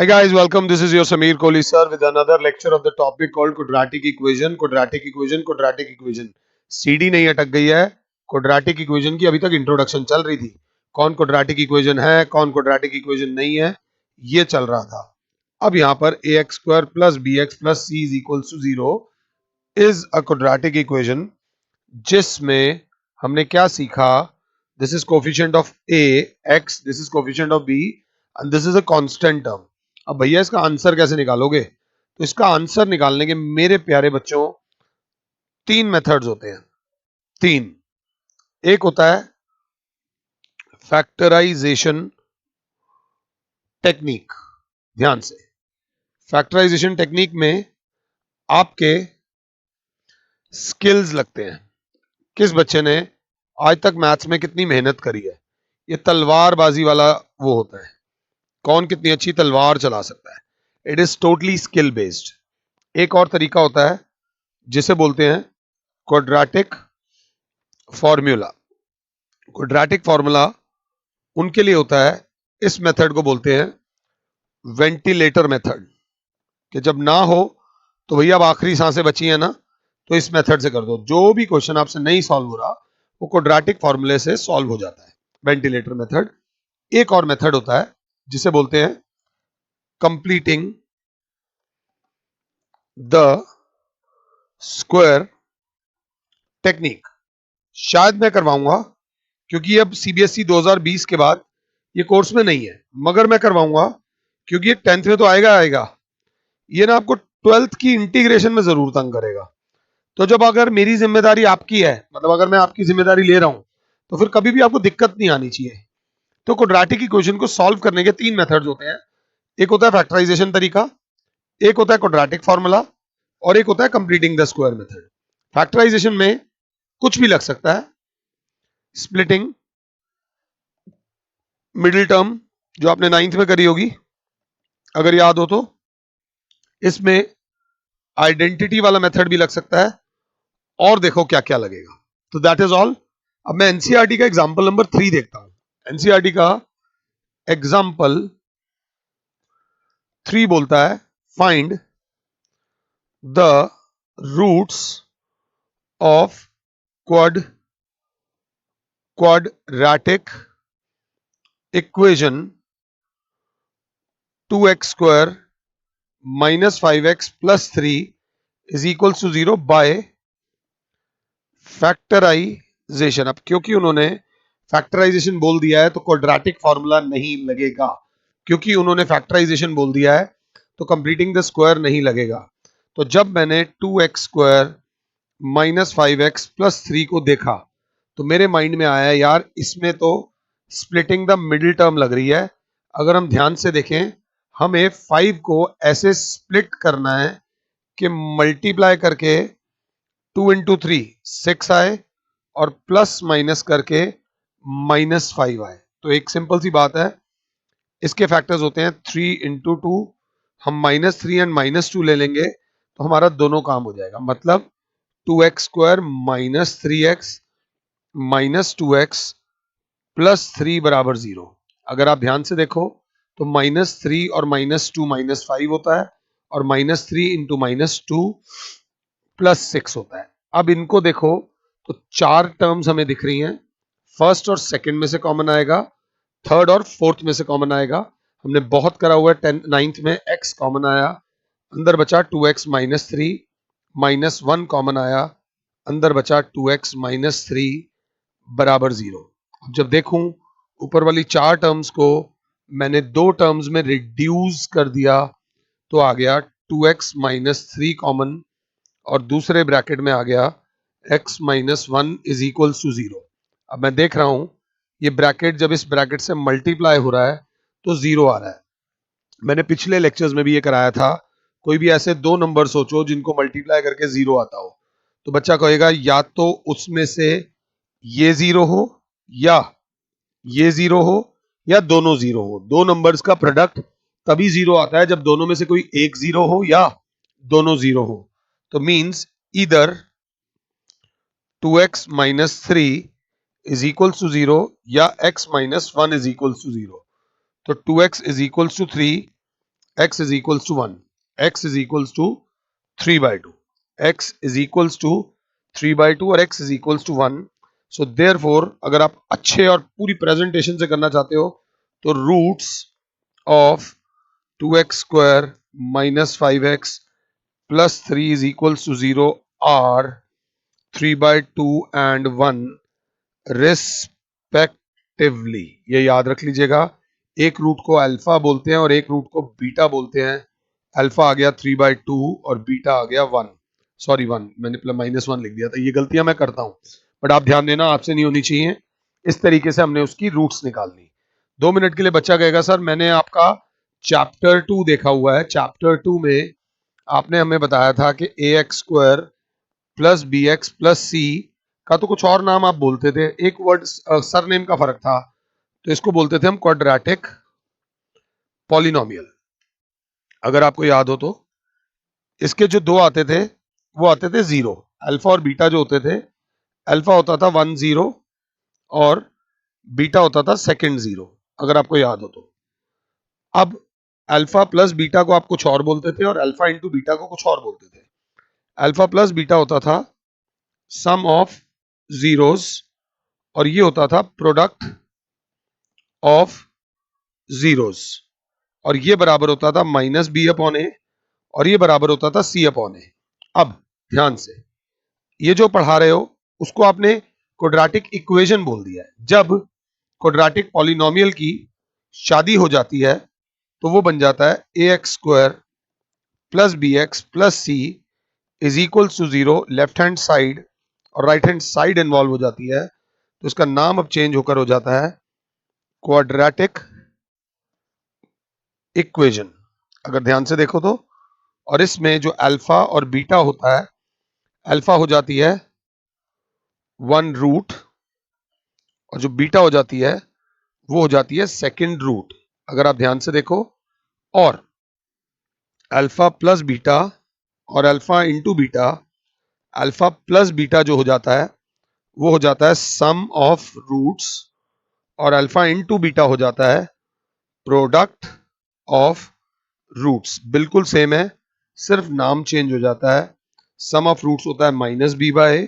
Hi guys, welcome. This is your Sameer Kohli sir with another lecture of the topic called quadratic equation. Quadratic equation, quadratic equation. CD नहीं अटक गई है. Quadratic equation की अभी तक introduction चल रही थी. कौन क्वाड्रेटिक इक्वेशन है, कौन क्वाड्रेटिक इक्वेशन नहीं है, ये चल रहा था. अब यहाँ पर ax square plus b x plus c is equal to 0 is a quadratic equation जिसमें हमने क्या सीखा. This is coefficient of a x, this is coefficient of b and this is a constant term. अब भैया इसका answer कैसे निकालोगे? तो इसका आंसर निकालने के मेरे प्यारे बच्चों 3 मेथड्स होते हैं. 3. एक होता है फैक्टराइजेशन टेक्निक. ध्यान से, फैक्टराइजेशन टेक्निक में आपके स्किल्स लगते हैं. किस बच्चे ने आज तक मैथ्स में कितनी मेहनत करी है, ये तलवारबाजी वाला वो होता है. कौन कितनी अच्छी तलवार चला सकता है. It is totally skill based. एक और तरीका होता है जिसे बोलते हैं क्वाड्रेटिक फॉर्मूला. क्वाड्रेटिक फॉर्मूला उनके लिए होता है, इस मेथड को बोलते हैं वेंटिलेटर मेथड. कि जब ना हो तो भैया अब आखिरी सांसें बची है ना, तो इस मेथड से कर दो. जो भी क्वेश्चन आपसे नहीं सॉल्व हो रहा वो क्वाड्रेटिक फॉर्मूले से सॉल्व हो जाता है. Ventilator method. एक और मेथड होता है जिसे बोलते हैं कंप्लीटिंग द स्क्वायर टेक्निक. शायद मैं करवाऊंगा क्योंकि अब सीबीएसई 2020 के बाद ये कोर्स में नहीं है, मगर मैं करवाऊंगा क्योंकि ये 10th में तो आएगा. ये ना आपको 12th की इंटीग्रेशन में जरूर तंग करेगा. तो जब अगर मेरी जिम्मेदारी आपकी है, मतलब अगर मैं आपकी जिम्मेदारी ले रहा हूं, तो फिर कभी भी आपको दिक्कत नहीं आनी चाहिए. तो क्वाड्रेटिक इक्वेशन को सॉल्व करने के 3 मेथड्स होते हैं. एक होता है फैक्टराइजेशन तरीका, एक होता है क्वाड्रेटिक फॉर्मूला, और एक होता है completing the square method. Factorisation में कुछ भी लग सकता है. स्प्लिटिंग मिडिल टर्म जो आपने 9th में करी होगी अगर याद हो तो. इसमें आइडेंटिटी वाला मेथड भी लग सकता है, और देखो क्या क्या लगेगा. तो दैट इज ऑल. अब मैं एनसीईआरटी का एग्जांपल नंबर 3 देखता हूं. एनसीईआरटी का एग्जांपल 3 बोलता है find the roots of quadratic equation 2x square minus 5x plus 3 is equal to 0 by factorisation. अब क्योंकि उन्होंने फैक्टराइजेशन बोल दिया है तो क्वाड्रेटिक फॉर्मूला नहीं लगेगा. क्योंकि उन्होंने फैक्टराइजेशन बोल दिया है तो कंप्लीटिंग द स्क्वायर नहीं लगेगा. तो जब मैंने 2x square minus 5x plus 3 को देखा तो मेरे माइंड में आया यार इसमें तो स्प्लिटिंग द मिडिल टर्म लग रही है. अगर हम ध्यान से देखें, हमें 5 को ऐसे स्प्लिट करना है कि मल्टीप्लाई करके 2 इंटू 3 6 आए और प्लस माइनस करके -5 आए. तो एक सिंपल सी बात है, इसके फैक्टर्स होते हैं 3 इंटू 2. हम -3 एंड -2 ले लेंगे तो हमारा दोनों काम हो जाएगा. मतलब 2x square minus 3x minus 2x plus 3 बराबर 0. अगर आप ध्यान से देखो तो -3 और -2 -5 होता है, और -3 इंटू -2 प्लस 6 होता है. अब इनको देखो तो 4 टर्म्स हमें दिख रही हैं. फर्स्ट और सेकंड में से कॉमन आएगा, थर्ड और फोर्थ में से कॉमन आएगा. हमने बहुत करा हुआ है 9th में. x कॉमन आया, अंदर बचा 2x माइनस 3, -1 कॉमन आया, अंदर बचा 2x माइनस 3 बराबर 0. अब जब देखूं ऊपर वाली 4 टर्म्स को मैंने 2 टर्म्स में रिड्यूस कर दिया तो आ गया 2x माइनस 3 कॉमन, और दूसरे ब्रैकेट में आ गया x minus 1 is equal to 0. अब मैं देख रहा हूं ये ब्रैकेट जब इस ब्रैकेट से मल्टीप्लाई हो रहा है तो 0 आ रहा है. मैंने पिछले लेक्चर्स में भी ये कराया था. कोई भी ऐसे 2 नंबर सोचो जिनको मल्टीप्लाई करके 0 आता हो, तो बच्चा कहेगा या तो उसमें से ये 0 हो, या ये 0 हो, या दोनों 0 हो. 2 नंबर्स का प्रोडक्ट तभी 0 आता है जब दोनों में से कोई एक 0 हो या दोनों 0 हो. तो means either 2x minus 3 is equal to 0 या x minus 1 is equal to 0. तो 2x is equal to 3 x is equals to 1, x is equals to 3/2, x is equals to 3/2 और x is equals to 1. So therefore अगर आप अच्छे और पूरी presentation से करना चाहते हो तो roots of 2x square minus 5x plus 3 is equals to 0 are 3/2 and 1 respectively. ये याद रख लीजिएगा, एक रूट को अल्फा बोलते हैं और एक रूट को बीटा बोलते हैं. अल्फा आ गया 3/2 और बीटा आ गया 1. सॉरी 1, मैंने -1 लिख दिया था. ये गलतियां मैं करता हूं, बट आप ध्यान देना आपसे नहीं होनी चाहिए. इस तरीके से हमने उसकी रूट्स निकालनी. 2 मिनट के लिए बच्चा कहेगा सर मैंने आपका चैप्टर 2 देखा हुआ है. चैप्टर 2 में आपने हमें बताया था कि ax² plus bx plus c का तो कुछ और नाम आप बोलते थे, एक वर्ड सरनेम का फर्क था, तो इसको बोलते थे हम क्वाड्रेटिक पॉलिनोमियल. अगर आपको याद हो तो इसके जो दो आते थे वो आते थे 0. अल्फा और बीटा जो होते थे, अल्फा होता था 1 0 और बीटा होता था सेकंड 0, अगर आपको याद हो तो. अब अल्फा प्लस बीटा को आप कुछ और बोलते थे और अल्फा इंटू बीटा को कुछ और बोलते थे. अल्फा प्लस बीटा होता था सम ऑफ जीरोस और ये होता था प्रोडक्ट ऑफ जीरोस, और ये बराबर होता था -b/a और ये बराबर होता था c/a. अब ध्यान से ये जो पढ़ा रहे हो उसको आपने क्वाड्रेटिक इक्वेशन बोल दिया है. जब क्वाड्रेटिक पॉलिनोमियल की शादी हो जाती है तो वो बन जाता है ax² plus bx plus c is equals to 0. Left hand side और राइट हैंड साइड इन्वॉल्व हो जाती है, तो इसका नाम अब चेंज होकर हो जाता है क्वाड्रेटिक इक्वेशन. अगर ध्यान से देखो तो, और इसमें जो अल्फा और बीटा होता है, अल्फा हो जाती है 1 रूट और जो बीटा हो जाती है वो हो जाती है सेकंड रूट. अगर आप ध्यान से देखो, और अल्फा प्लस बीटा और alpha into beta, alpha plus beta जो हो जाता है वो हो जाता है सम ऑफ रूट्स और अल्फा इंटू बीटा हो जाता है प्रोडक्ट ऑफ रूट्स. बिल्कुल सेम है, सिर्फ नाम चेंज हो जाता है. सम ऑफ रूट्स होता है -b/a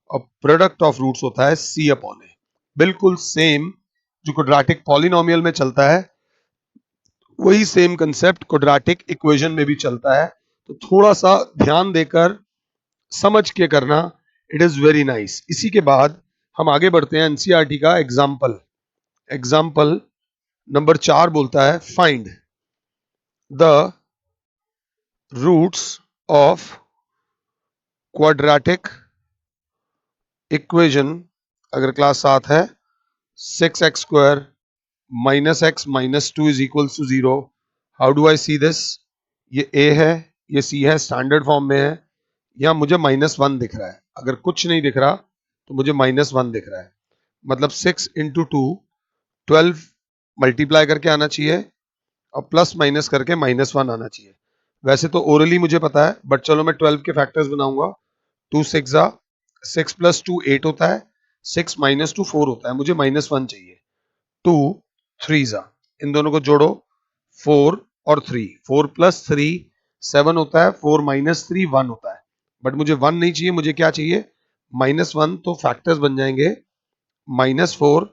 और प्रोडक्ट ऑफ रूट्स होता है c/a. बिल्कुल सेम जो क्वाड्रेटिक पॉलिनोमियल में चलता है वही सेम कंसेप्ट क्वाड्रेटिक इक्वेशन में भी चलता है. तो थोड़ा सा ध्यान देकर समझ के करना, इट इज वेरी नाइस. इसी के बाद हम आगे बढ़ते हैं. एनसीईआरटी का एग्जाम्पल नंबर 4 बोलता है find the roots of quadratic equation. अगर क्लास 7 है, 6x² minus x minus 2 is equals to 0. How do I see this? ये a है, ये c है, स्टैंडर्ड फॉर्म में है. यहाँ मुझे -1 दिख रहा है. अगर कुछ नहीं दिख रहा तो मुझे -1 दिख रहा है. मतलब 6 इंटू 2 12 मल्टीप्लाई करके आना चाहिए और प्लस माइनस करके -1 आना चाहिए. वैसे तो ओरली मुझे पता है, बट चलो मैं 12 के फैक्टर्स बनाऊंगा. 2 6 6 प्लस 2 8 होता है, 6 माइनस 2 4 होता है. मुझे -1 चाहिए. 2 3 इन दोनों को जोड़ो, 4 और 3, 4 प्लस 3 7 होता है, 4 माइनस 3 1 होता है. बट मुझे 1 नहीं चाहिए, मुझे क्या चाहिए? -1. तो फैक्टर्स बन जाएंगे -4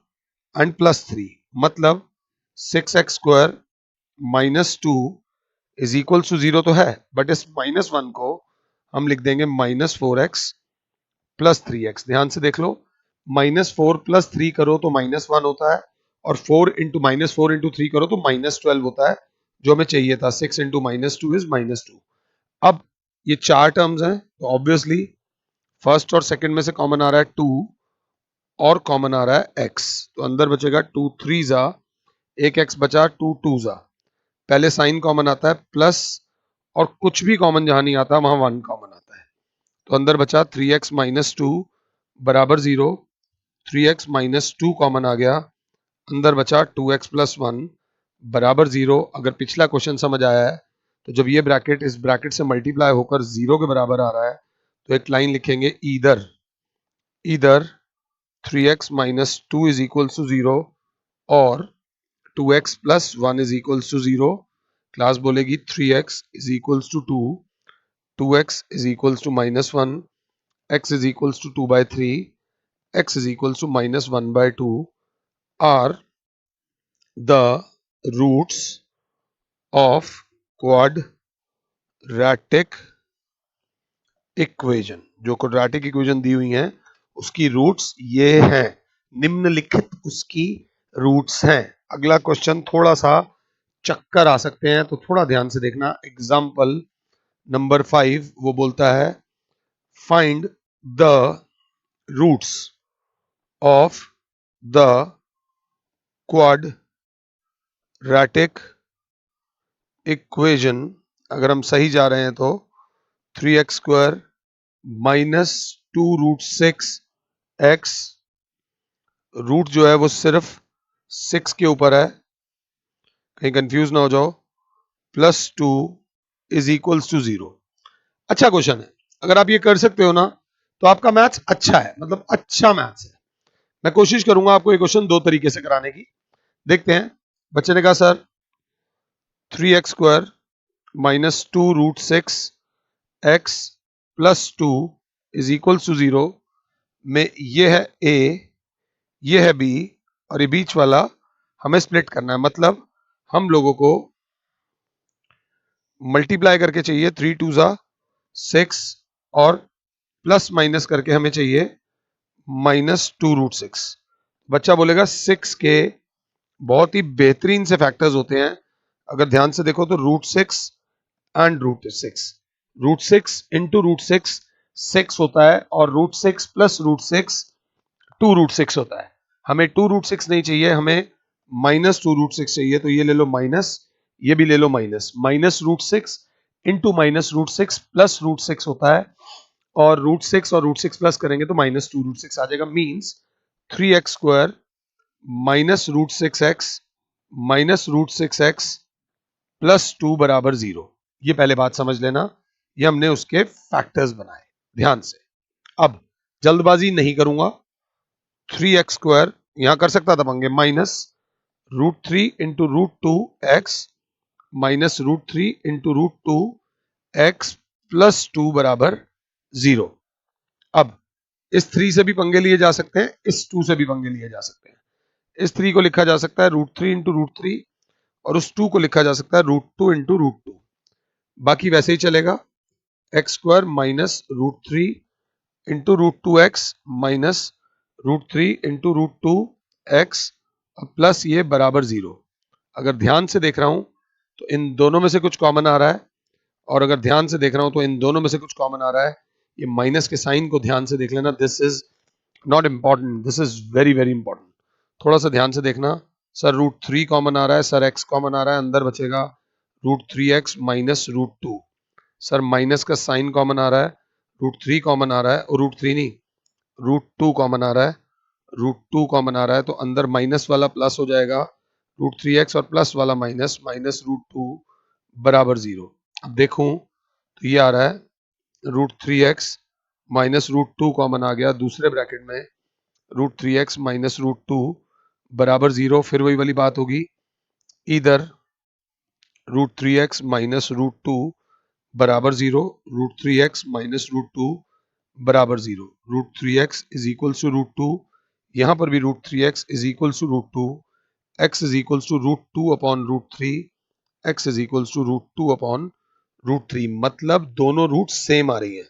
एंड +3. मतलब 6x² -2 इज इक्वल टू 0 तो है, बट इस -1 को हम लिख देंगे -4x + 3x. ध्यान से देख लो, -4 + 3 करो तो -1 होता है और 4 इंटू -3 करो तो -12 होता है, जो हमें चाहिए था. 6 इंटू -2 इज -2. अब ये 4 टर्म्स हैं, तो ऑब्वियसली फर्स्ट और सेकंड में से कॉमन आ रहा है 2 और कॉमन आ रहा है x. तो अंदर बचेगा 2 3 एक x बचा, 2 2 पहले साइन कॉमन आता है प्लस, और कुछ भी कॉमन जहां नहीं आता वहां 1 कॉमन आता है. तो अंदर बचा 3x - 2 बराबर 0. 3x - 2 कॉमन आ गया, अंदर बचा 2x + 1 बराबर 0. अगर पिछला क्वेश्चन समझ आया है तो जब ये ब्रैकेट इस ब्रैकेट से मल्टीप्लाई होकर 0 के बराबर आ रहा है तो एक लाइन लिखेंगे either 3x - 2 is equal to 0 और 2x + 1 is equal to 0. Class बोलेगी 3x is equals to 2, 2x is equals to -1, x is equals to 2/3, x is equals to -1/2 are the roots of quadratic equation। जो quadratic equation दी हुई है उसकी roots ये हैं, निम्नलिखित उसकी roots हैं। अगला क्वेश्चन थोड़ा सा चक्कर आ सकते हैं तो थोड़ा ध्यान से देखना। एग्जाम्पल नंबर 5 वो बोलता है find the roots of the quadratic equation. अगर हम सही जा रहे हैं तो 3x² -2√6x, रूट जो है वो सिर्फ 6 के ऊपर है, कहीं कंफ्यूज ना हो जाओ, +2 इज इक्वल्स टू 0। अच्छा क्वेश्चन है, अगर आप ये कर सकते हो ना तो आपका मैथ्स अच्छा है, मतलब अच्छा मैथ्स है। मैं कोशिश करूंगा आपको ये क्वेश्चन दो तरीके से कराने की। देखते हैं। बच्चे ने कहा sir 3x² -2√6x +2 is equals to 0 में ये है a, ये है b और ये बीच वाला हमें स्प्लिट करना है। मतलब हम लोगों को मल्टीप्लाई करके चाहिए 3 2 6 और प्लस माइनस करके हमें चाहिए -2√6। बच्चा बोलेगा 6 के बहुत ही बेहतरीन से फैक्टर्स होते हैं। अगर ध्यान से देखो तो √6 एंड √6, √6 इंटू √6 6 होता है और √6 प्लस √6 2√6 होता है। हमें 2√6 नहीं चाहिए, हमें -2√6 चाहिए। तो ये ले लो माइनस, ये भी ले लो माइनस, -√6 इंटू -√6 प्लस √6 होता है और √6 और √6 प्लस करेंगे तो -2√6 आ जाएगा। मीन्स 3x² -√6x -√6x +2 बराबर 0। ये पहले बात समझ लेना, ये हमने उसके फैक्टर्स बनाए ध्यान से। अब जल्दबाजी नहीं करूंगा, 3x² यहां कर सकता था पंगे, -√3 इंटू √2x -√3 इंटू √2x +2 बराबर 0। अब इस 3 से भी पंगे लिए जा सकते हैं, इस 2 से भी पंगे लिए जा सकते हैं। इस 3 को लिखा जा सकता है √3 इंटू √3 और उस 2 को लिखा जा सकता है √2 इंटू √2। बाकी वैसे ही चलेगा, x² -√3 into √2x -√3 into √2x plus ये बराबर 0। अगर ध्यान से देख रहा हूं तो इन दोनों में से कुछ कॉमन आ रहा है, और अगर ध्यान से देख रहा हूं तो इन दोनों में से कुछ कॉमन आ रहा है। ये माइनस के साइन को ध्यान से देख लेना, this is not important, this is very very important. थोड़ा सा ध्यान से देखना। सर √3 कॉमन आ रहा है, सर x कॉमन आ रहा है, अंदर बचेगा √3x -√2। सर माइनस का साइन कॉमन आ रहा है, √3 कॉमन आ रहा है, और √3 नहीं √2 कॉमन आ रहा है, √2 कॉमन आ रहा है तो अंदर माइनस वाला प्लस हो जाएगा, √3x और प्लस वाला माइनस, -√2 बराबर 0। अब देखूं तो ये आ रहा है √3x -√2 कॉमन आ गया, दूसरे ब्रैकेट में √3x -√2 बराबर 0। फिर वही वाली बात होगी, इधर √3x -√2 बराबर 0, √3x -√2 बराबर 0, √3x इज इक्वल्स टू √2, यहां पर भी √3x is equals to √2, x is equals to √2 upon √3, x is equals to √2 upon √3। मतलब दोनों रूट सेम आ रही है,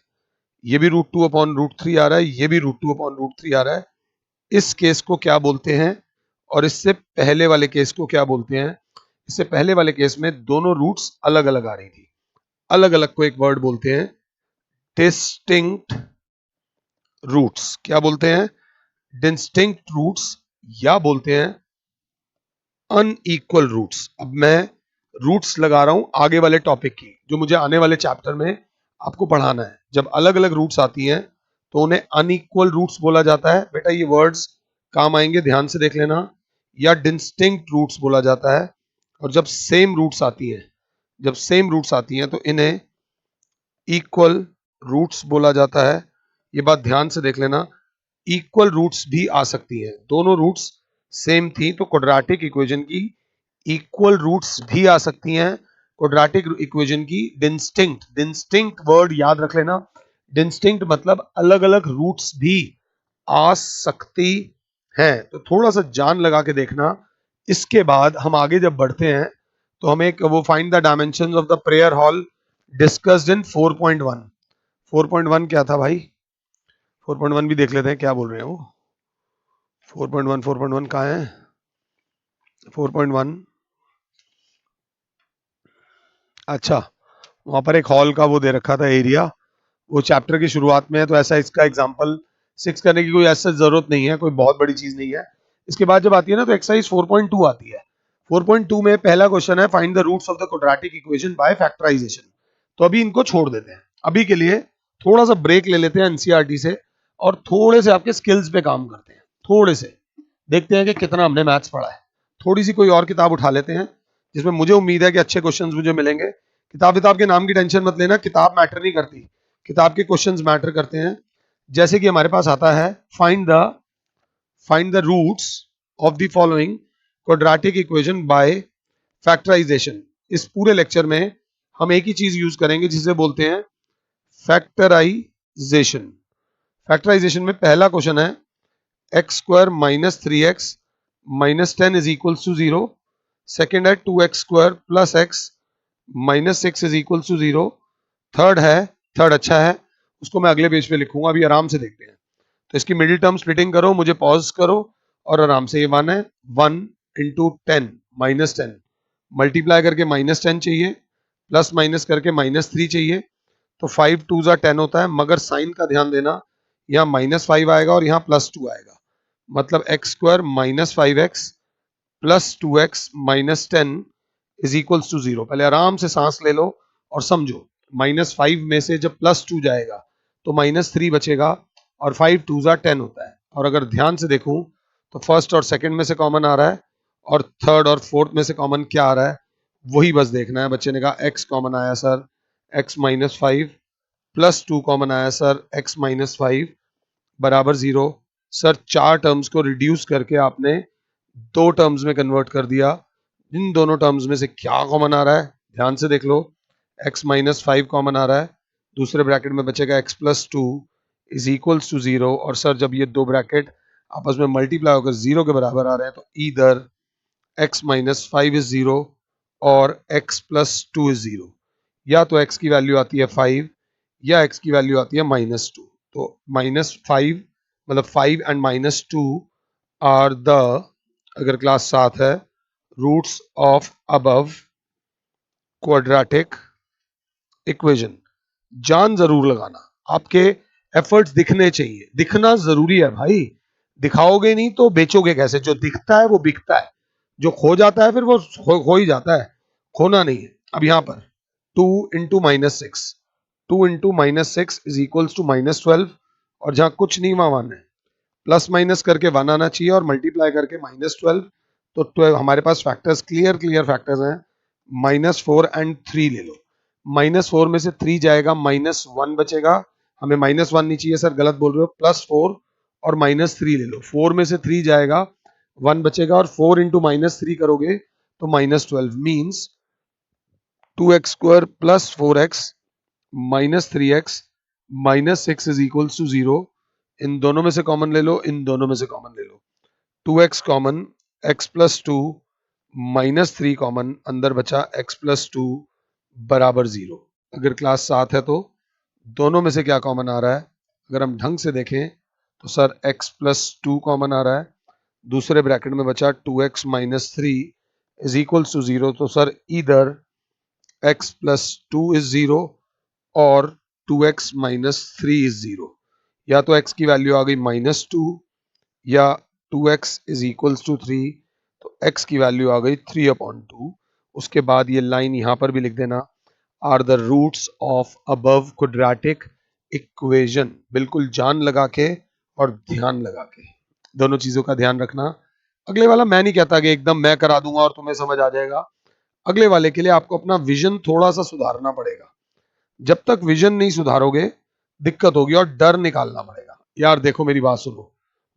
ये भी √2 अपॉन √3 आ रहा है, ये भी √2 अपॉन √3 आ रहा है। इस केस को क्या बोलते हैं और इससे पहले वाले केस को क्या बोलते हैं? इससे पहले वाले केस में दोनों रूट्स अलग अलग आ रही थी, अलग अलग को एक वर्ड बोलते हैं डिस्टिंक्ट रूट्स। क्या बोलते हैं? डिस्टिंक्ट रूट्स, या बोलते हैं अनइक्वल रूट्स। अब मैं रूट्स लगा रहा हूं आगे वाले टॉपिक की, जो मुझे आने वाले चैप्टर में आपको पढ़ाना है। जब अलग अलग रूट्स आती हैं तो उन्हें अनइक्वल रूट्स बोला जाता है। बेटा ये वर्ड्स काम आएंगे, ध्यान से देख लेना। या डिस्टिंक्ट रूट्स बोला जाता है। और जब सेम रूट्स आती हैं, जब सेम रूट्स आती हैं तो इन्हें इक्वल रूट्स बोला जाता है। ये बात ध्यान से देख लेना, इक्वल रूट्स भी आ सकती हैं। दोनों रूट्स सेम थी तो क्वाड्रेटिक इक्वेशन की इक्वल रूट्स भी आ सकती हैं, क्वाड्रेटिक इक्वेशन की डिस्टिंक्ट वर्ड याद रख लेना। डिस्टिंक्ट मतलब अलग अलग रूट्स भी आ सकती हैं, तो थोड़ा सा जान लगा के देखना। इसके बाद हम आगे जब बढ़ते हैं तो हमें वो find the dimensions of the prayer hall discussed in 4.1। 4.1 क्या था भाई? 4.1 भी देख लेते हैं क्या बोल रहे हैं वो। 4.1 कहाँ है? 4.1 अच्छा, वहां पर एक हॉल का वो दे रखा था एरिया, वो चैप्टर की शुरुआत में है, तो ऐसा इसका एग्जांपल 6 करने की कोई ऐसा जरूरत नहीं है, कोई बहुत बड़ी चीज नहीं है। इसके बाद जब आती है ना तो एक्सरसाइज 4.2 आती है। 4.2 में पहला क्वेश्चन है find the roots of the quadratic equation by factorisation. तो अभी इनको छोड़ देते हैं, अभी के लिए थोड़ा सा ब्रेक ले लेते हैं एनसीईआरटी से और थोड़े से आपके स्किल्स पे काम करते हैं। थोड़े से देखते हैं कि कितना हमने मैथ्स पढ़ा है। थोड़ी सी कोई और किताब उठा लेते हैं जिसमें मुझे उम्मीद है कि अच्छे क्वेश्चंस मुझे मिलेंगे। किताब के नाम की टेंशन मत लेना, किताब मैटर नहीं करती, किताब के क्वेश्चंस मैटर करते हैं। जैसे कि हमारे पास आता है find the roots of the following quadratic equation by factorisation. इस पूरे लेक्चर में हम एक ही चीज यूज करेंगे जिसे बोलते हैं फैक्टराइजेशन। फैक्टराइजेशन में पहला क्वेश्चन है x square minus 3x minus 10 is equal to 0। Second है 2x square plus x minus 6 is equal to 0। Third अच्छा है, उसको मैं अगले पेज पे लिखूंगा, अभी आराम से देखते हैं। तो इसकी मिडिल टर्म स्प्लिटिंग करो, मुझे पॉज करो और आराम से। ये 1 है, 1 इंटू 10 माइनस 10 मल्टीप्लाई करके माइनस 10 चाहिए, प्लस माइनस करके माइनस 3 चाहिए, तो 5 2 जा 10 होता है। मगर साइन का ध्यान देना, यहाँ माइनस 5 आएगा और यहाँ प्लस 2 आएगा, मतलब x square minus 5x plus 2x minus 10 is equal to 0। पहले आराम से सांस ले लो और समझो, माइनस 5 में से जब प्लस 2 जाएगा तो माइनस 3 बचेगा और 5 2 जा 10 होता है। और अगर ध्यान से देखूं तो फर्स्ट और सेकंड में से कॉमन आ रहा है और थर्ड और फोर्थ में से कॉमन क्या आ रहा है, वही बस देखना है। बच्चे ने कहा x कॉमन आया sir, x minus 5 plus 2 common आया सर, x माइनस 5 बराबर 0। सर 4 टर्म्स को रिड्यूस करके आपने 2 टर्म्स में कन्वर्ट कर दिया। इन दोनों टर्म्स में से क्या कॉमन आ रहा है, ध्यान से देख लो। x माइनस 5 कॉमन आ रहा है, दूसरे ब्रैकेट में बचेगा x plus 2 is equals to 0। और सर जब ये दो ब्रैकेट आपस में मल्टीप्लाई होकर 0 के बराबर आ रहे हैं तो इधर x माइनस 5 इज 0 और x प्लस 2 इज 0। या तो x की वैल्यू आती है 5 या x की वैल्यू आती है माइनस 2। तो माइनस 5 मतलब 5 एंड माइनस 2 आर द, अगर क्लास 7 है, roots of above quadratic equation. जान जरूर लगाना, आपके एफर्ट्स दिखने चाहिए, दिखना जरूरी है भाई। दिखाओगे नहीं तो बेचोगे कैसे? जो दिखता है वो बिकता है, जो खो जाता है फिर वो खो ही जाता है, खोना नहीं है। अब यहां पर 2 into minus 6, 2 into minus 6 is equals to minus 12, और जहां कुछ नहीं वहां 1 है, प्लस माइनस करके 1 आना चाहिए और मल्टीप्लाई करके माइनस 12। तो 12 हमारे पास फैक्टर्स क्लियर फैक्टर्स हैं, माइनस 4 एंड 3 ले लो। माइनस 4 में से 3 जाएगा, माइनस 1 बचेगा। हमें माइनस 1 नहीं चाहिए सर, गलत बोल रहे हो, प्लस 4 और माइनस 3 ले लो। 4 में से 3 जाएगा, 1 बचेगा, और 4 इंटू माइनस 3 करोगे तो minus 12 means 2x square plus 4x minus 3x minus 6 is equal to 0। इन दोनों में से कॉमन ले लो, इन दोनों में से कॉमन ले लो। 2x common, x plus 2 minus 3 common, अंदर बचा x प्लस 2 बराबर 0। अगर क्लास 7 है तो दोनों में से क्या कॉमन आ रहा है? अगर हम ढंग से देखें तो सर x प्लस 2 कॉमन आ रहा है, दूसरे ब्रैकेट में बचा 2x minus 3 is equal to 0। तो सर इधर x प्लस 2 इज 0 और 2x माइनस 3 इज 0। या तो x की वैल्यू आ गई माइनस 2 या 2x इज इक्वल टू 3, तो x की वैल्यू आ गई 3/2। उसके बाद ये लाइन यहां पर भी लिख देना, are the roots of above quadratic equation. बिल्कुल जान लगा के और ध्यान लगा के, दोनों चीजों का ध्यान रखना। अगले वाला मैं नहीं कहता कि एकदम मैं करा दूंगा और तुम्हें समझ आ जाएगा। अगले वाले के लिए आपको अपना विजन थोड़ा सा सुधारना पड़ेगा। जब तक विजन नहीं सुधारोगे दिक्कत होगी और डर निकालना पड़ेगा। यार देखो मेरी बात सुनो,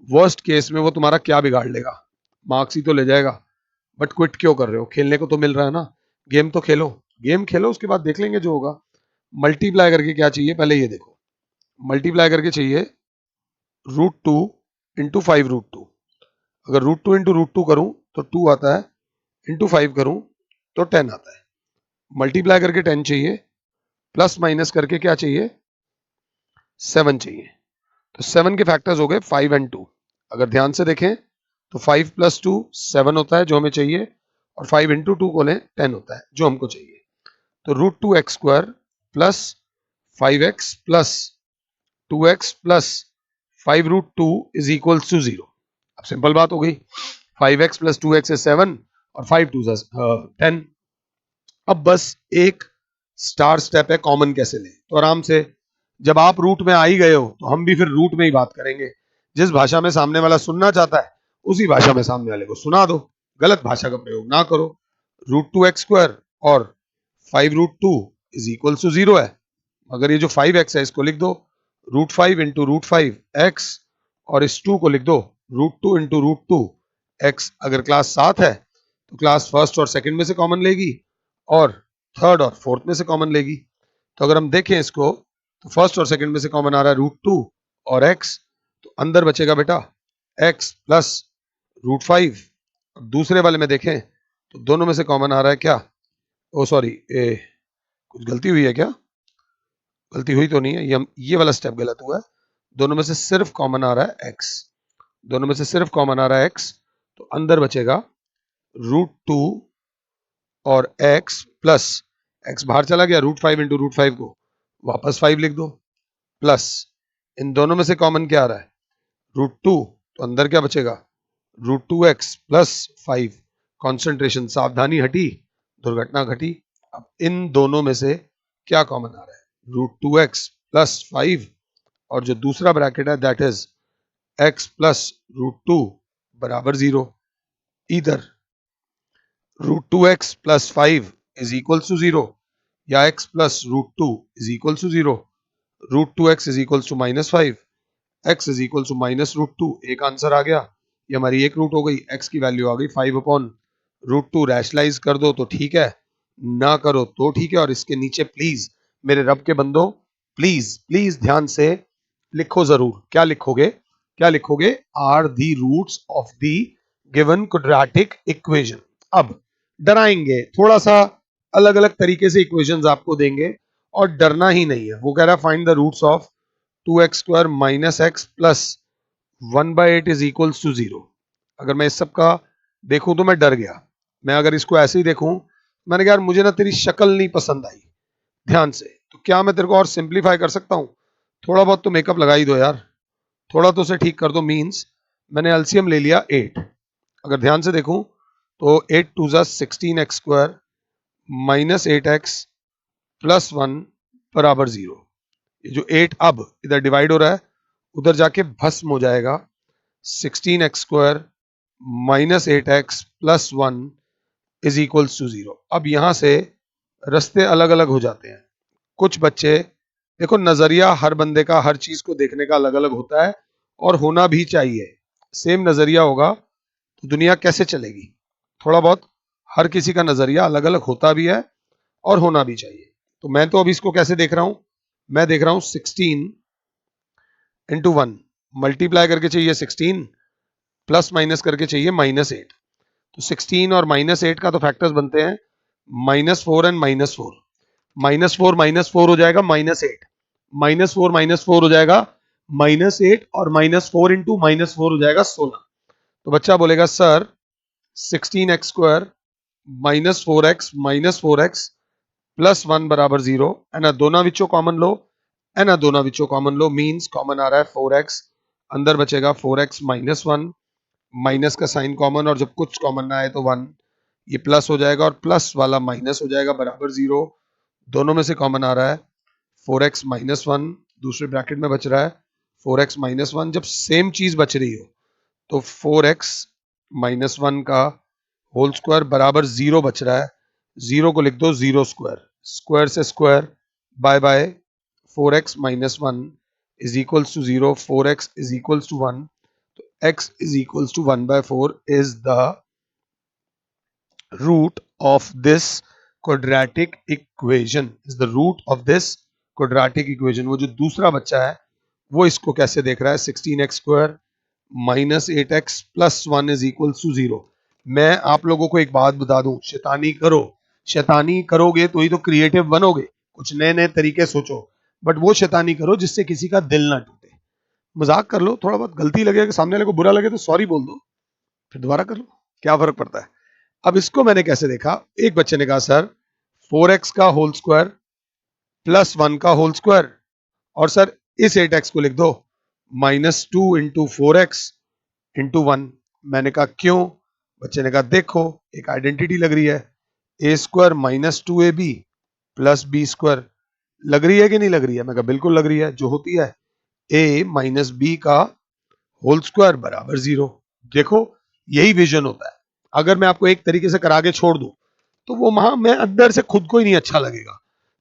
वर्स्ट केस में वो तुम्हारा क्या बिगाड़ लेगा, मार्क्स ही तो ले जाएगा, बट क्विट क्यों कर रहे हो? खेलने को तो मिल रहा है ना, गेम तो खेलो। गेम खेलो, उसके बाद देख लेंगे जो होगा। मल्टीप्लाई करके क्या चाहिए, पहले ये देखो, मल्टीप्लाई करके चाहिए √2 इंटू 5√2। अगर √2 इंटू √2 करूं तो 2 आता है, इंटू 5 करूं तो 10 आता है। मल्टीप्लाई करके 10 चाहिए, प्लस माइनस करके क्या चाहिए, 7 चाहिए। तो 7 के फैक्टर्स हो गए 5 एंड 2। अगर ध्यान से देखें तो 5 + 2 7 होता है जो हमें चाहिए, और 5 इंटू 2 को लें 10 होता है जो हमको चाहिए। तो √2x² plus 5x plus 2x plus 5√2 is equal to 0। अब सिंपल बात हो गई, 5x प्लस 2x is 7 और 5 2 10। अब बस एक स्टार स्टेप है, कॉमन कैसे लें। तो आराम से, जब आप रूट में आ ही गए हो तो हम भी फिर रूट में ही बात करेंगे। जिस भाषा में सामने वाला सुनना चाहता है उसी भाषा में सामने वाले को सुना दो, गलत भाषा का प्रयोग ना करो। √2x² और 5√2 इज इक्वल टू 0 है। अगर ये जो 5x है इसको लिख दो √5 इंटू √5x, और इस 2 को लिख दो √2 इंटू √2x। अगर क्लास 7 है तो क्लास फर्स्ट और सेकंड में से कॉमन लेगी, और थर्ड और फोर्थ में से कॉमन लेगी। तो अगर हम देखें इसको तो फर्स्ट और सेकंड में से कॉमन आ रहा है √2 और x, तो अंदर बचेगा बेटा x प्लस √5। दूसरे वाले में देखें तो दोनों में से कॉमन आ रहा है क्या, ओ सॉरी, कुछ गलती हुई है क्या, गलती हुई तो नहीं है, ये वाला स्टेप गलत हुआ है। दोनों में से सिर्फ कॉमन आ रहा है x, दोनों में से सिर्फ कॉमन आ रहा है x, तो अंदर बचेगा √2 और x प्लस x बाहर चला गया, √5 इंटू √5 को वापस 5 लिख दो, प्लस इन दोनों में से कॉमन क्या आ रहा है √2, तो अंदर क्या बचेगा √2x प्लस 5। कॉन्सेंट्रेशन, सावधानी हटी, दुर्घटना घटी। अब इन दोनों में से क्या कॉमन आ रहा है √2x प्लस 5, और जो दूसरा ब्रैकेट है दैट इज x प्लस √2 बराबर 0। इधर √2x plus 5 is equal to 0, या x plus √2 is equal to 0। √2x is equal to -5, x is equal to -√2। एक आंसर आ गया, ये हमारी एक रूट हो गई, x की वैल्यू आ गई 5/√2। रैशनलाइज कर दो तो ठीक है, ना करो तो ठीक है। और इसके नीचे प्लीज मेरे रब के बंदो, प्लीज प्लीज ध्यान से लिखो जरूर। क्या लिखोगे, क्या लिखोगे, are the roots of the given quadratic equation. अब डराएंगे थोड़ा सा, अलग अलग तरीके से इक्वेशंस आपको देंगे, और डरना ही नहीं है। वो कह रहा है find the roots of 2x² minus x plus 1/8 is equal to 0। अगर मैं इस सब का देखूं तो मैं डर गया। मैं अगर इसको ऐसे ही देखूं, मैंने कहा यार मुझे ना तेरी शक्ल नहीं पसंद आई ध्यान से, तो क्या मैं तेरे को और सिंप्लीफाई कर सकता हूं, थोड़ा बहुत तो मेकअप लगा ही दो यार, थोड़ा तो उसे ठीक कर दो। मींस मैंने एलसीएम ले लिया 8। अगर ध्यान से देखूं तो 8 2 16x² माइनस 8x प्लस 1 बराबर 0। ये जो 8 अब इधर डिवाइड हो रहा है, उधर जाके भस्म हो जाएगा। 16x² minus 8x plus 1 is equals to 0। अब यहां से रास्ते अलग अलग हो जाते हैं। कुछ बच्चे, देखो नजरिया हर बंदे का हर चीज को देखने का अलग अलग होता है, और होना भी चाहिए। सेम नजरिया होगा तो दुनिया कैसे चलेगी। थोड़ा बहुत हर किसी का नजरिया अलग अलग होता भी है और होना भी चाहिए। तो मैं तो अभी इसको कैसे देख रहा हूं, मैं देख रहा हूं 16 इंटू 1 मल्टीप्लाई करके चाहिए 16, प्लस माइनस करके चाहिए -8। तो 16 और -8 का तो फैक्टर्स बनते हैं -4 एंड -4। -4 हो जाएगा -8, -4 हो जाएगा -8, और -4 इंटू -4 हो जाएगा 16। तो बच्चा बोलेगा सर 16x² -4x प्लस 1 बराबर 0। एना दोनों विचों कॉमन लो, एना दोनों विचों कॉमन लो, मींस कॉमन आ रहा है 4x, अंदर बचेगा 4x माइनस 1, माइनस का साइन कॉमन, और जब कुछ कॉमन ना आए तो 1, ये प्लस हो जाएगा और प्लस वाला माइनस हो जाएगा बराबर 0। दोनों में से कॉमन आ रहा है 4x माइनस 1, दूसरे ब्रैकेट में बच रहा है 4x माइनस 1। जब सेम चीज बच रही हो तो 4x माइनस 1 का होल स्क्वायर बराबर 0 बच रहा है, 0 को लिख दो 0 स्क्वायर, स्क्वायर से square by by, 4x minus 1 is equals to 0, 4x is equals to 1, तो x is equals to 1/4 is the root of this quadratic equation, is the root of this quadratic equation. वो जो दूसरा बच्चा है वो इसको कैसे देख रहा है, 16x square minus 8x plus 1 is equal to 0। मैं आप लोगों को एक बात बता दूं, शैतानी करो, शैतानी करोगे तो ही तो क्रिएटिव बनोगे, कुछ नए नए तरीके सोचो, बट वो शैतानी करो जिससे किसी का दिल ना टूटे। मजाक कर लो, थोड़ा बहुत गलती लगे, सामने वाले को बुरा लगे तो सॉरी बोल दो, फिर दोबारा कर लो, क्या फर्क पड़ता है। अब इसको मैंने कैसे देखा, एक बच्चे ने कहा सर 4x का होल स्क्वायर प्लस 1 का होल स्क्वायर, और सर इस 8x को लिख दो माइनस 2 इंटू 4x इंटू 1। मैंने कहा क्यों, बच्चे ने कहा देखो एक आइडेंटिटी लग रही है, A square minus 2ab plus B square, लग रही है कि नहीं लग रही है। मैं कहा बिल्कुल लग रही है, जो होती है a माइनस बी का होल स्क्वायर बराबर 0। देखो यही विजन होता है, अगर मैं आपको एक तरीके से करा के छोड़ दूं तो वो वहां मैं अंदर से खुद को ही नहीं अच्छा लगेगा।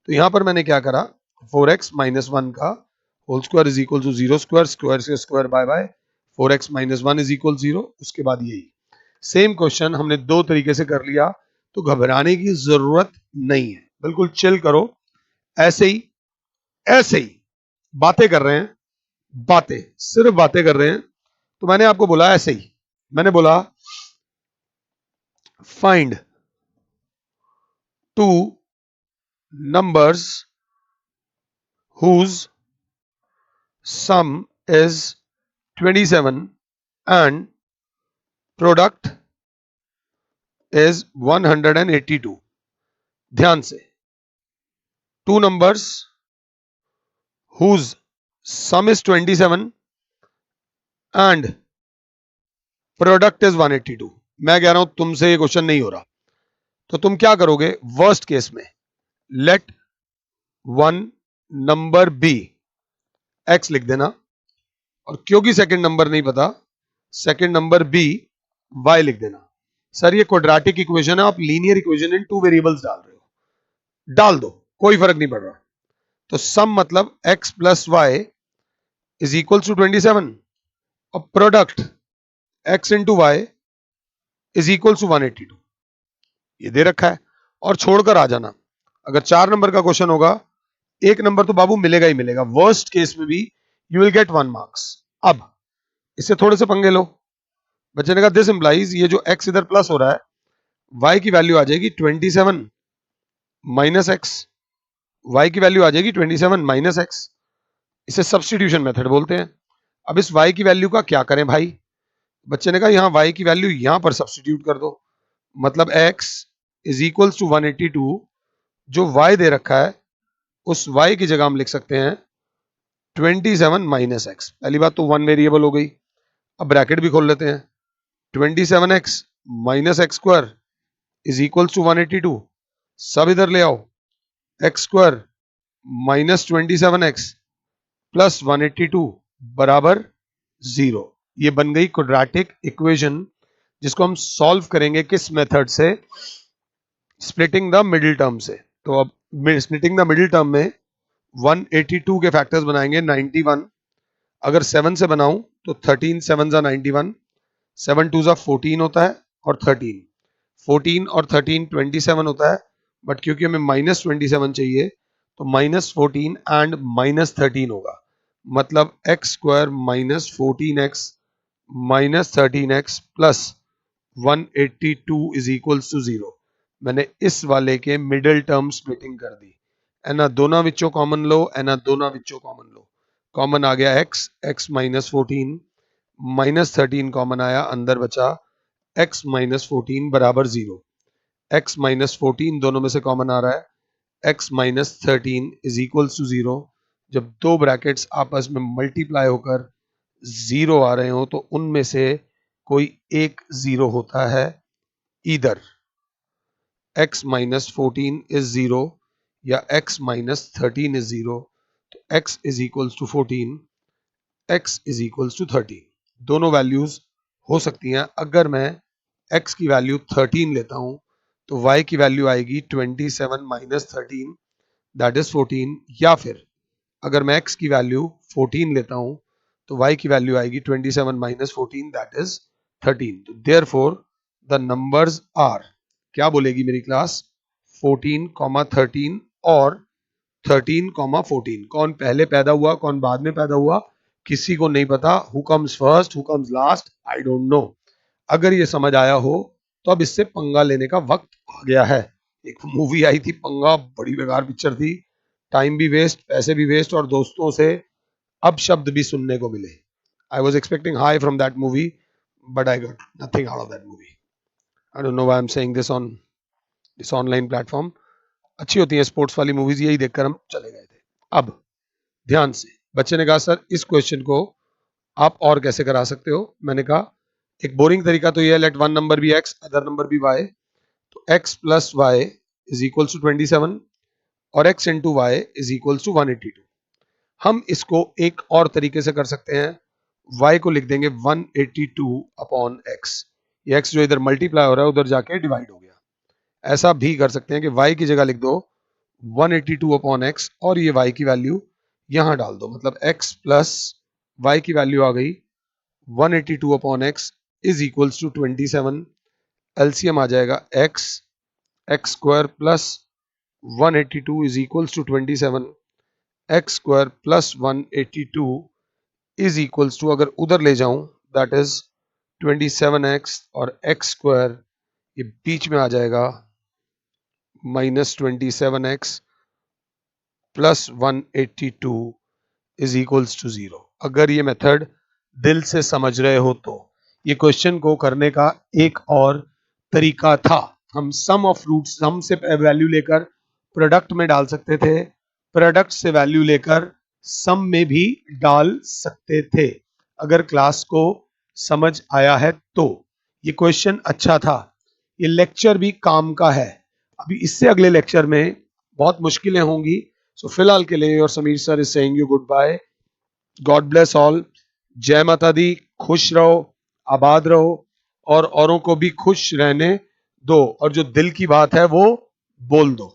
तो यहां पर मैंने क्या करा, 4x माइनस 1 का whole square is equal to 0 square, square से square by by 4x minus 1 is equal 0। उसके बाद यही सेम क्वेश्चन हमने दो तरीके से कर लिया, तो घबराने की जरूरत नहीं है, बिल्कुल चिल करो, ऐसे ही बातें कर रहे हैं, बातें सिर्फ बातें कर रहे हैं। तो मैंने आपको बोला ऐसे ही, मैंने बोला find two numbers whose sum is 27 and product is 182। ध्यान से, two numbers whose sum is 27 and product is 182। मैं कह रहा हूं तुमसे ये क्वेश्चन नहीं हो रहा, तो तुम क्या करोगे, वर्स्ट केस में let one number be x लिख देना, और क्योंकि सेकंड नंबर नहीं पता, सेकंड नंबर बी y लिख देना। सर ये क्वाड्रेटिक इक्वेशन है, आप linear equation in two variables डाल रहे हो, डाल दो कोई फर्क नहीं पड़ रहा। तो सम मतलब x plus y is equal to 27 और product x into y is equal to 182, ये दे रखा है। और छोड़कर आ जाना, अगर 4 नंबर का क्वेश्चन होगा 1 नंबर तो बाबू मिलेगा ही मिलेगा, वर्स्ट केस में भी यू विल गेट 1 मार्क्स। अब इससे थोड़े से पंगे लो, बच्चे ने कहा दिस इंप्लाइज, ये जो x इधर प्लस हो रहा है, y की वैल्यू आ जाएगी 27 माइनस एक्स, y की वैल्यू आ जाएगी 27 माइनस एक्स, इसे सब्स्टिट्यूशन मेथड बोलते हैं। अब इस y की वैल्यू का क्या करें भाई, बच्चे ने कहा यहां y की वैल्यू यहां पर सब्स्टिट्यूट कर दो, मतलब x इज इक्वल टू 182, जो y दे रखा है उस y की जगह हम लिख सकते हैं 27 माइनस एक्स। पहली बात तो वन वेरिएबल हो गई, अब ब्रैकेट भी खोल लेते हैं, 27x minus x square is equal to 182, सब इधर ले आओ, x square minus 27x plus 182 बराबर 0। ये बन गई क्वाड्रेटिक इक्वेशन, जिसको हम सॉल्व करेंगे किस मेथड से, स्प्लिटिंग द मिडिल टर्म से। तो अब स्प्लिटिंग द मिडिल टर्म में 182 के फैक्टर्स बनाएंगे 91, अगर 7 से बनाऊं तो 13 7 जा 91, 7 2 जा 14 होता है, और 14 और 13 27 होता है, बट क्योंकि हमें माइनस 27 चाहिए तो माइनस 14 एंड माइनस 13 होगा, मतलब x square minus 14x minus 13x plus 182 is equal to 0। मैंने इस वाले के मिडिल टर्म स्प्लिटिंग कर दी, एना दोनों विचों कॉमन लो, एना दोनों विचों कॉमन लो, कॉमन आ गया x माइनस 14 माइनस 13 कॉमन आया, अंदर बचा x माइनस 14 बराबर 0। x माइनस 14 दोनों में से कॉमन आ रहा है, x minus 13 is equal to 0। जब दो ब्रैकेट्स आपस में मल्टीप्लाई होकर 0 आ रहे हो तो उनमें से कोई एक 0 होता है, इधर x माइनस 14 इज 0 या x माइनस 13 इज 0, तो x is equal to 14, x is equal to 13। दोनों वैल्यूज हो सकती हैं। अगर मैं x की वैल्यू 13 लेता हूं तो y की वैल्यू आएगी 27 माइनस 13 दैट इज 14, या फिर अगर मैं x की वैल्यू 14 लेता हूं तो y की वैल्यू आएगी 27 माइनस 14 दैट इज 13। तो देयरफॉर द नंबर्स आर, क्या बोलेगी मेरी क्लास, 14,13 और 13,14। कौन पहले पैदा हुआ कौन बाद में पैदा हुआ किसी को नहीं पता। Who comes first who comes last I don't know. अगर ये समझ आया हो तो अब इससे पंगा लेने का वक्त आ गया है। एक मूवी आई थी पंगा, बड़ी बेकार पिक्चर थी, टाइम भी वेस्ट पैसे भी वेस्ट और दोस्तों से अब शब्द भी सुनने को मिले। I was expecting high from that movie but I got nothing out of that movie. I don't know why I am saying this on this online platform. अच्छी होती है स्पोर्ट्स वाली मूवीज, यही देखकर हम चले गए थे। अब ध्यान से, बच्चे ने कहा सर इस क्वेश्चन को आप और कैसे करा सकते हो। मैंने कहा एक बोरिंग तरीका तो ये है, let one number be x other number be y, तो x plus y is equals to 27 और x into y is equals to 182। हम इसको एक और तरीके से कर सकते हैं, y को लिख देंगे 182 अपॉन x। ये x जो इधर मल्टीप्लाई हो रहा है उधर जाके डिवाइड हो गया। ऐसा भी कर सकते हैं कि y की जगह लिख दो 182 अपॉन x और ये y की वैल्यू यहां डाल दो, मतलब x प्लस y की वैल्यू आ गई 182 upon x is equals to 27। LCM आ जाएगा x square plus 182 is equals to 27, x square plus 182 is equals to, अगर उधर ले जाऊं दैट इज 27x और x स्क्वायर ये बीच में आ जाएगा minus 27x plus 182 is equals to 0। अगर ये मेथड दिल से समझ रहे हो तो ये क्वेश्चन को करने का एक और तरीका था। हम सम ऑफ रूट्स, सम से वैल्यू लेकर प्रोडक्ट में डाल सकते थे, प्रोडक्ट से वैल्यू लेकर सम में भी डाल सकते थे। अगर क्लास को समझ आया है तो ये क्वेश्चन अच्छा था, ये लेक्चर भी काम का है। अभी इससे अगले लेक्चर में बहुत मुश्किलें होंगी। सो फिलहाल के लिए और Sameer sir is saying you goodbye, God bless all, जय माता दी, खुश रहो, आबाद रहो और औरों को भी खुश रहने दो और जो दिल की बात है वो बोल दो।